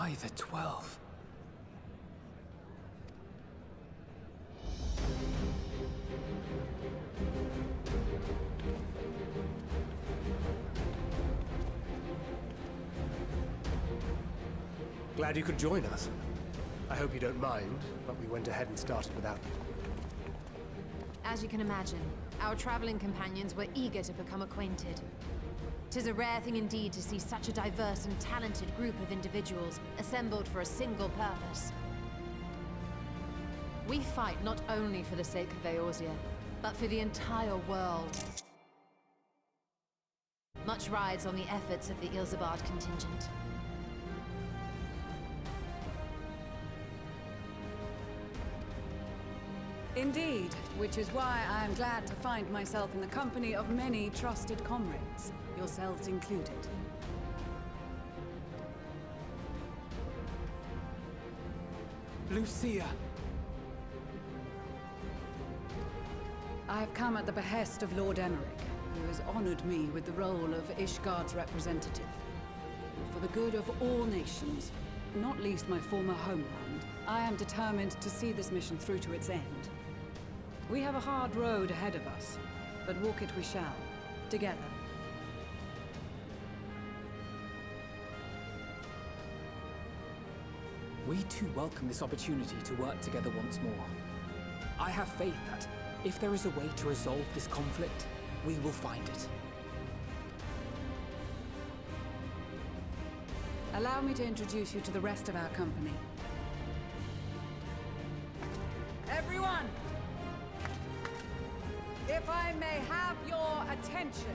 Why the 12? Glad you could join us. I hope you don't mind, but we went ahead and started without you. As you can imagine, our traveling companions were eager to become acquainted. 'Tis a rare thing indeed to see such a diverse and talented group of individuals assembled for a single purpose. We fight not only for the sake of Eorzea, but for the entire world. Much rides on the efforts of the Ilsabard contingent. Indeed, which is why I am glad to find myself in the company of many trusted comrades, yourselves included. Lucia! I have come at the behest of Lord Emmerich, who has honored me with the role of Ishgard's representative. For the good of all nations, not least my former homeland, I am determined to see this mission through to its end. We have a hard road ahead of us, but walk it we shall, together. We too welcome this opportunity to work together once more. I have faith that, if there is a way to resolve this conflict, we will find it. Allow me to introduce you to the rest of our company. Everyone! If I may have your attention.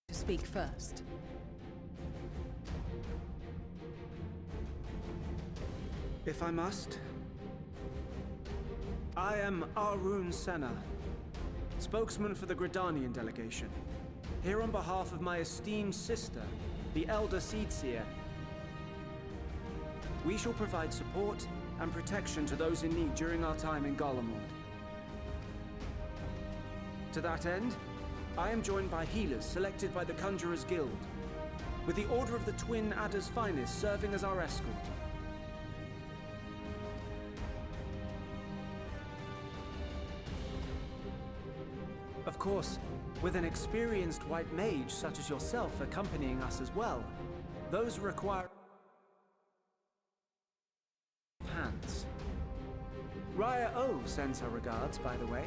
To speak first. If I must. I am Arun Senna, spokesman for the Gridanian delegation, here on behalf of my esteemed sister, the Elder Seedseer. We shall provide support and protection to those in need during our time in Garlemald. To that end, I am joined by healers selected by the Conjurers Guild, with the Order of the Twin Adder's Finest serving as our escort. Of course, with an experienced white mage such as yourself accompanying us as well, those require hands. Raya O sends her regards, by the way.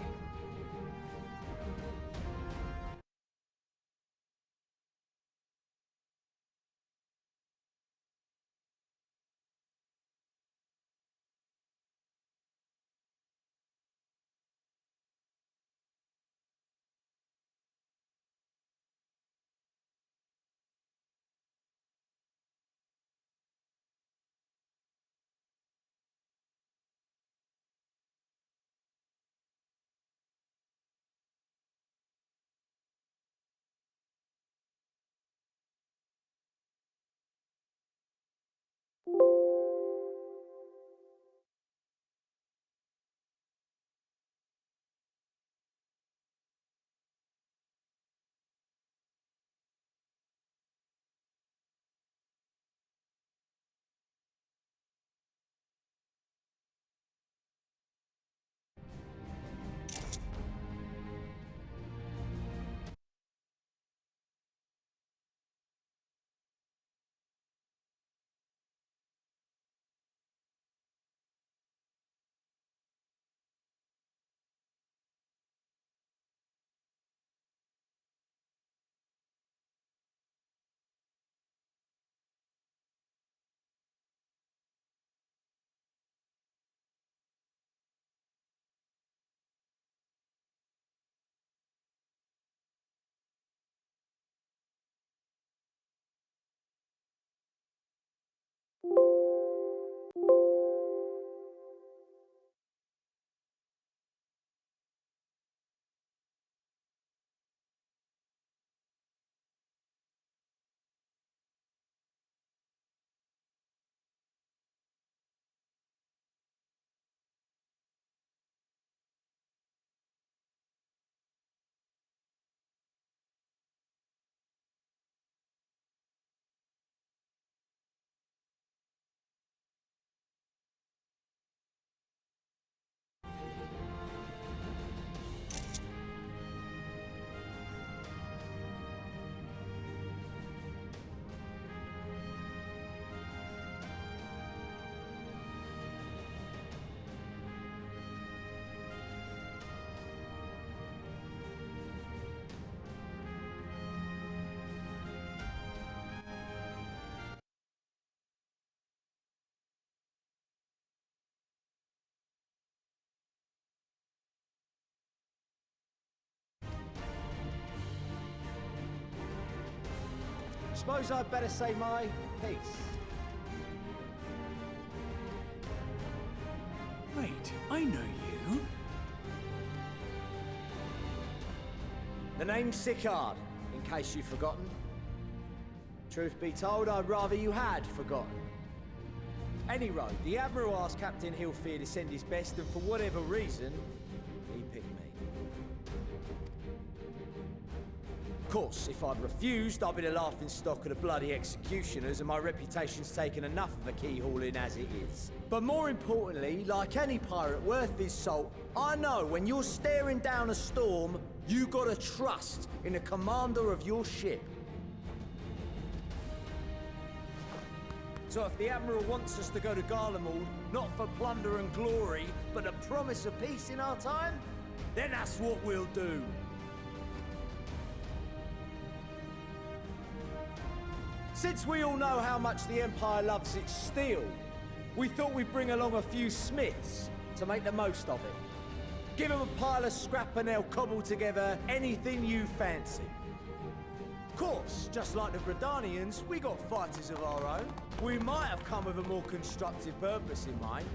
Suppose I'd better say my piece. Wait, I know you. The name's Sicard, in case you've forgotten. Truth be told, I'd rather you had forgotten. Any road, the Admiral asked Captain Hilfear to send his best, and for whatever reason, he picked me. Of course, if I'd refused, I'd be the laughingstock of the bloody executioners, and my reputation's taken enough of a keyhauling as it is. But more importantly, like any pirate worth his salt, I know when you're staring down a storm, you gotta trust in the commander of your ship. So if the Admiral wants us to go to Garlemald, not for plunder and glory, but a promise of peace in our time, then that's what we'll do. Since we all know how much the Empire loves its steel, we thought we'd bring along a few smiths to make the most of it. Give them a pile of scrap and they'll cobble together anything you fancy. Of course, just like the Gridanians, we got fighters of our own. We might have come with a more constructive purpose in mind,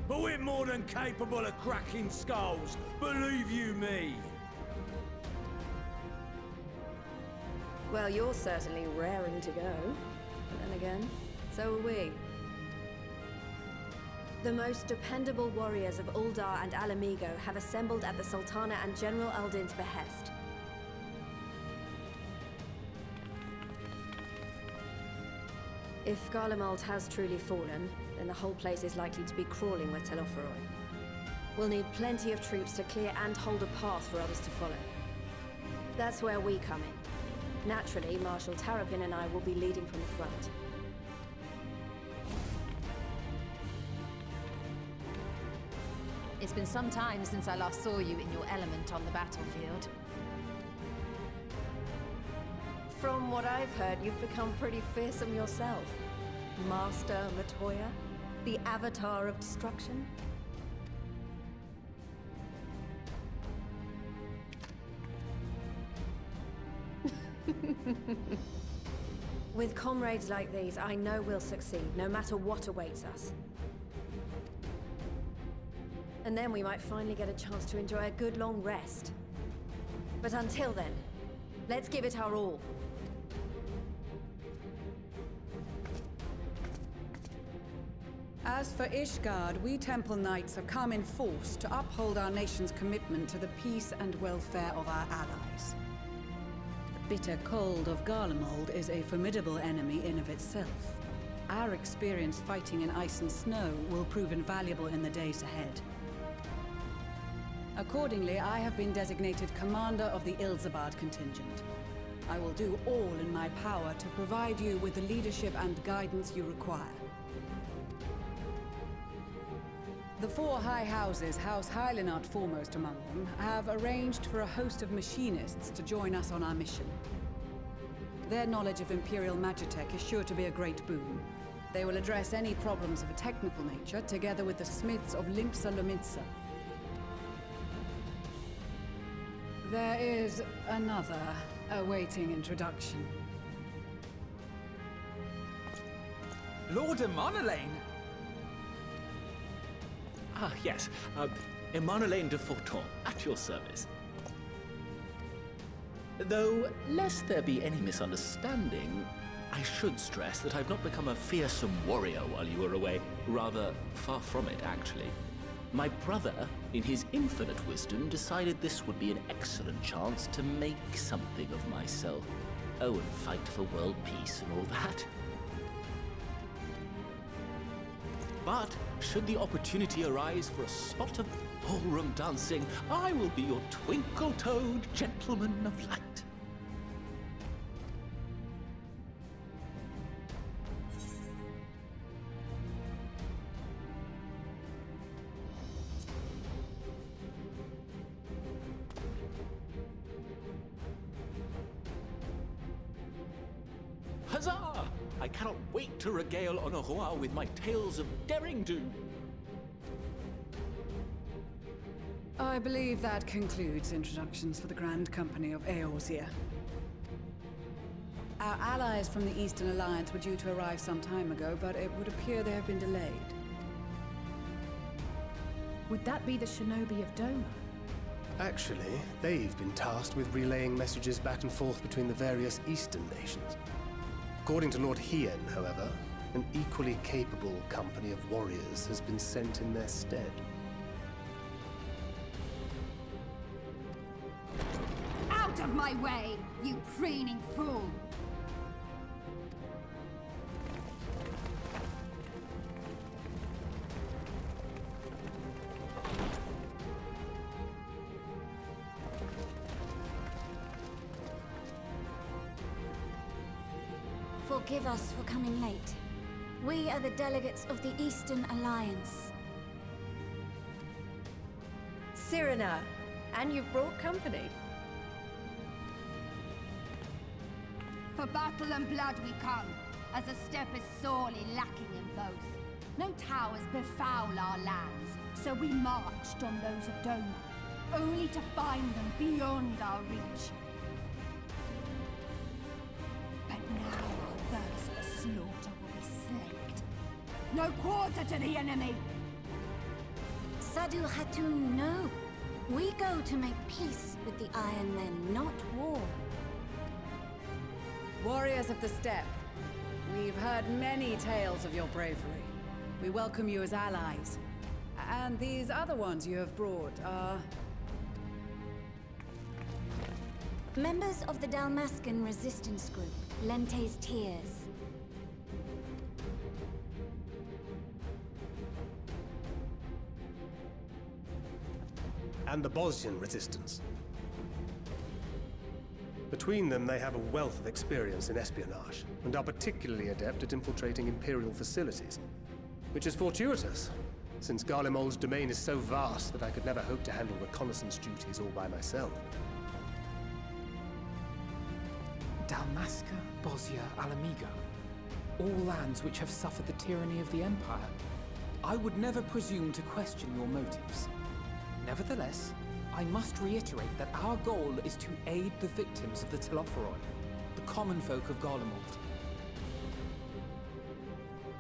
but we're more than capable of cracking skulls, believe you me. Well, you're certainly raring to go. But then again, so are we. The most dependable warriors of Uldar and Alamigo have assembled at the Sultana and General Aldin's behest. If Garlemald has truly fallen, then the whole place is likely to be crawling with Telophoroi. We'll need plenty of troops to clear and hold a path for others to follow. That's where we come in. Naturally, Marshal Tarapin and I will be leading from the front. It's been some time since I last saw you in your element on the battlefield. From what I've heard, you've become pretty fearsome yourself. Master Matoya, the Avatar of Destruction. With comrades like these, I know we'll succeed, no matter what awaits us. And then we might finally get a chance to enjoy a good long rest. But until then, let's give it our all. As for Ishgard, we Temple Knights have come in force to uphold our nation's commitment to the peace and welfare of our allies. The bitter cold of Garlemald is a formidable enemy in of itself. Our experience fighting in ice and snow will prove invaluable in the days ahead. Accordingly, I have been designated commander of the Ilzabard contingent. I will do all in my power to provide you with the leadership and guidance you require. The four high houses, House Hylinart foremost among them, have arranged for a host of machinists to join us on our mission. Their knowledge of Imperial Magitech is sure to be a great boon. They will address any problems of a technical nature, together with the smiths of Limpsa Lomitsa. There is another awaiting introduction. Lord Emanolain! Ah, yes. Emanolain de Forton, at your service. Though, lest there be any misunderstanding, I should stress that I've not become a fearsome warrior while you were away. Rather, far from it, actually. My brother, in his infinite wisdom, decided this would be an excellent chance to make something of myself. Oh, and fight for world peace and all that. But, should the opportunity arise for a spot of ballroom dancing, I will be your twinkle-toed gentleman of light. Huzzah! I cannot wait to regale Honoroa with my tales of daring-do. I believe that concludes introductions for the Grand Company of Eorzea. Our allies from the Eastern Alliance were due to arrive some time ago, but it would appear they have been delayed. Would that be the Shinobi of Doma? Actually, they've been tasked with relaying messages back and forth between the various Eastern nations. According to Lord Hien, however, an equally capable company of warriors has been sent in their stead. Out of my way, you preening fool! Forgive us for coming late. We are the delegates of the Eastern Alliance. Cyrena, and you've brought company. For battle and blood we come, as a step is sorely lacking in both. No towers befoul our lands, so we marched on those of Doma, only to find them beyond our reach. But now our thirst for slaughter will be slaked. No quarter to the enemy! Sadu Hatun, no. We go to make peace with the Iron Men, not war. Warriors of the Steppe, we've heard many tales of your bravery. We welcome you as allies. And these other ones you have brought are... Members of the Dalmascan resistance group, Lente's Tears. And the Bosnian resistance. Between them, they have a wealth of experience in espionage, and are particularly adept at infiltrating Imperial facilities. Which is fortuitous, since Garlemald's domain is so vast that I could never hope to handle reconnaissance duties all by myself. Dalmasca, Bosnia, Alamigo. All lands which have suffered the tyranny of the Empire. I would never presume to question your motives. Nevertheless, I must reiterate that our goal is to aid the victims of the Telophoroi, the common folk of Garlemald.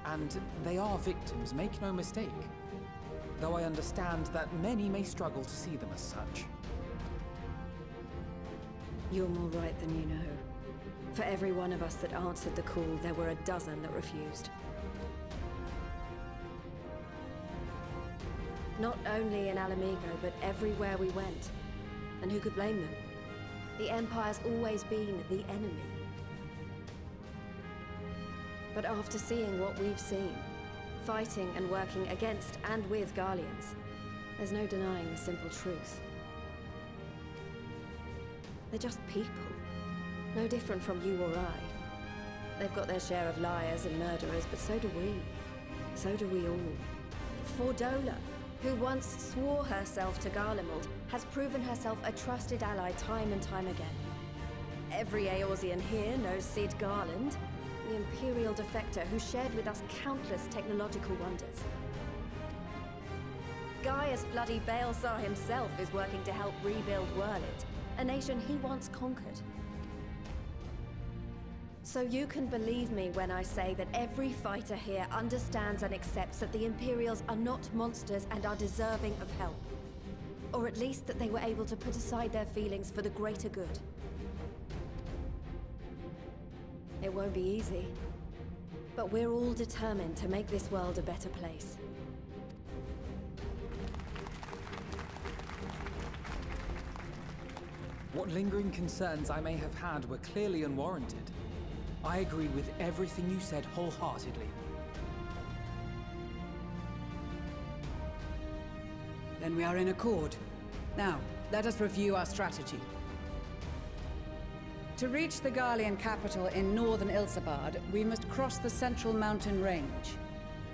And they are victims, make no mistake. Though I understand that many may struggle to see them as such. You're more right than you know. For every one of us that answered the call, there were a dozen that refused. Not only in Alamigo, but everywhere we went. And who could blame them? The Empire's always been the enemy. But after seeing what we've seen, fighting and working against and with Garleans, there's no denying the simple truth. They're just people. No different from you or I. They've got their share of liars and murderers, but so do we. So do we all. Fordola, who once swore herself to Garlemald, has proven herself a trusted ally time and time again. Every Eorzean here knows Cid Garland, the Imperial defector who shared with us countless technological wonders. Gaius bloody Baelsar himself is working to help rebuild Wurlid, a nation he once conquered. So you can believe me when I say that every fighter here understands and accepts that the Imperials are not monsters and are deserving of help. Or at least that they were able to put aside their feelings for the greater good. It won't be easy, but we're all determined to make this world a better place. What lingering concerns I may have had were clearly unwarranted. I agree with everything you said wholeheartedly. Then we are in accord. Now, let us review our strategy. To reach the Garlean capital in northern Ilsabard, we must cross the central mountain range.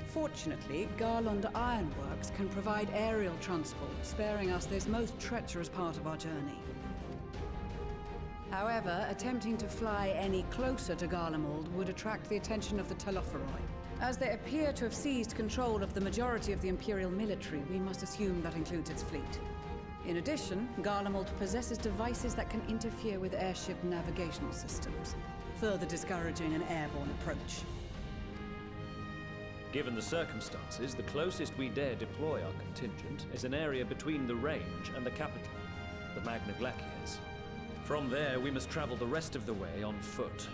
Fortunately, Garlund Ironworks can provide aerial transport, sparing us this most treacherous part of our journey. However, attempting to fly any closer to Garlemald would attract the attention of the Telophoroi. As they appear to have seized control of the majority of the Imperial military, we must assume that includes its fleet. In addition, Garlemald possesses devices that can interfere with airship navigational systems. further discouraging an airborne approach. Given the circumstances, the closest we dare deploy our contingent is an area between the range and the capital, the Magna Glaciers. From there, we must travel the rest of the way on foot.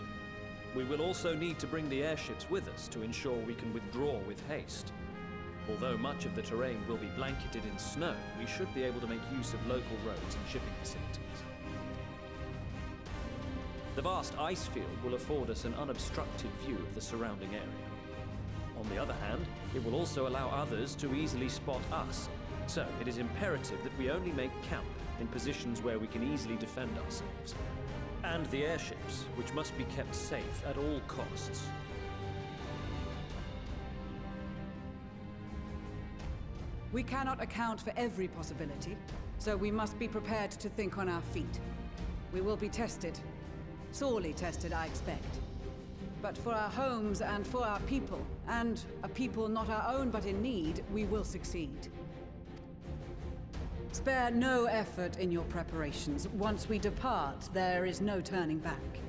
We will also need to bring the airships with us to ensure we can withdraw with haste. Although much of the terrain will be blanketed in snow, we should be able to make use of local roads and shipping facilities. The vast ice field will afford us an unobstructed view of the surrounding area. On the other hand, it will also allow others to easily spot us, so it is imperative that we only make camp in positions where we can easily defend ourselves. And the airships, which must be kept safe at all costs. We cannot account for every possibility, so we must be prepared to think on our feet. We will be tested. Sorely tested, I expect. But for our homes and for our people, and a people not our own but in need, we will succeed. Spare no effort in your preparations. Once we depart, there is no turning back.